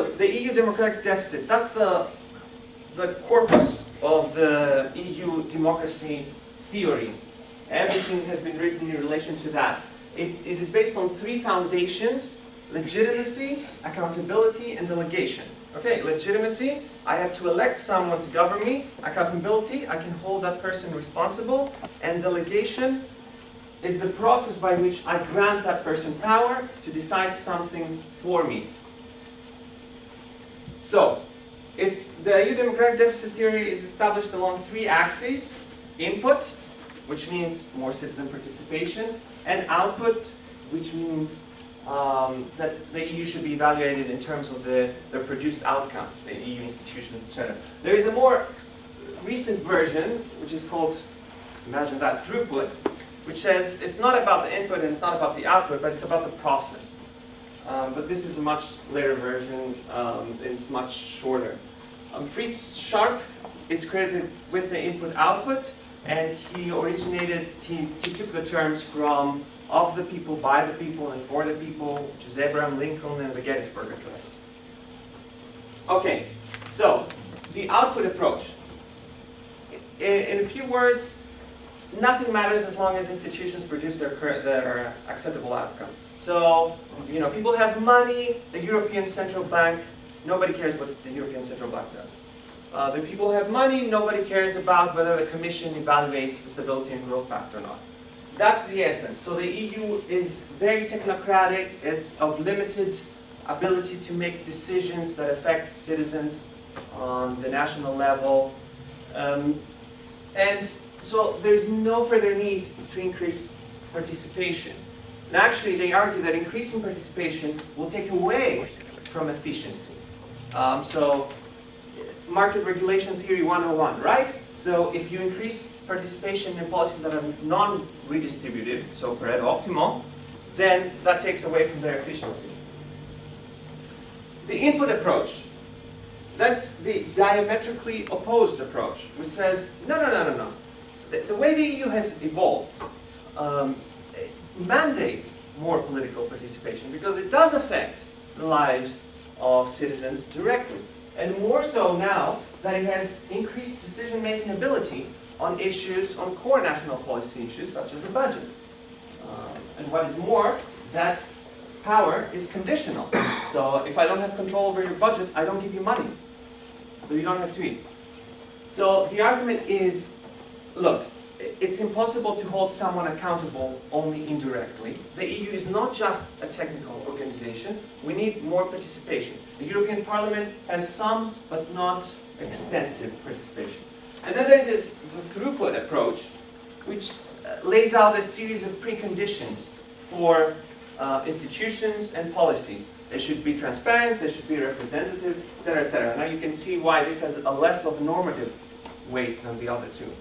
The EU democratic deficit, that's the corpus of the EU democracy theory. Everything has been written in relation to that. It is based on three foundations: legitimacy, accountability, and delegation. Okay, legitimacy, I have to elect someone to govern me. Accountability, I can hold that person responsible. And delegation is the process by which I grant that person power to decide something for me. So, the EU democratic deficit theory is established along three axes: input, which means more citizen participation, and output, which means that the EU should be evaluated in terms of the produced outcome, the EU institutions, etc. There is a more recent version, which is called, imagine that, throughput, which says it's not about the input and it's not about the output, but it's about the process. But this is a much later version, it's much shorter. Fritz Scharpf is credited with the input-output, and he took the terms from of the people, by the people, and for the people, which is Abraham Lincoln and the Gettysburg Address. Okay, so the output approach. In a few words, nothing matters as long as institutions produce their acceptable outcome. So, people have money, the European Central Bank, nobody cares what the European Central Bank does. The people have money, nobody cares about whether the Commission evaluates the Stability and Growth Pact or not. That's the essence. So the EU is very technocratic, it's of limited ability to make decisions that affect citizens on the national level. And so there's no further need to increase participation. And actually, they argue that increasing participation will take away from efficiency. So, market regulation theory 101, right? So if you increase participation in policies that are non-redistributive, so Pareto optimal, then that takes away from their efficiency. The input approach, that's the diametrically opposed approach, which says, no. The way the EU has evolved mandates more political participation because it does affect the lives of citizens directly. And more so now that it has increased decision-making ability on issues, on core national policy issues such as the budget. And what is more, that power is conditional. So if I don't have control over your budget, I don't give you money. So you don't have to eat. So the argument is, look, it's impossible to hold someone accountable only indirectly. The EU is not just a technical organization. We need more participation. The European Parliament has some, but not extensive participation. And then there is the throughput approach, which lays out a series of preconditions for institutions and policies. They should be transparent, they should be representative, etc., etc. Now you can see why this has a less of normative weight than the other two.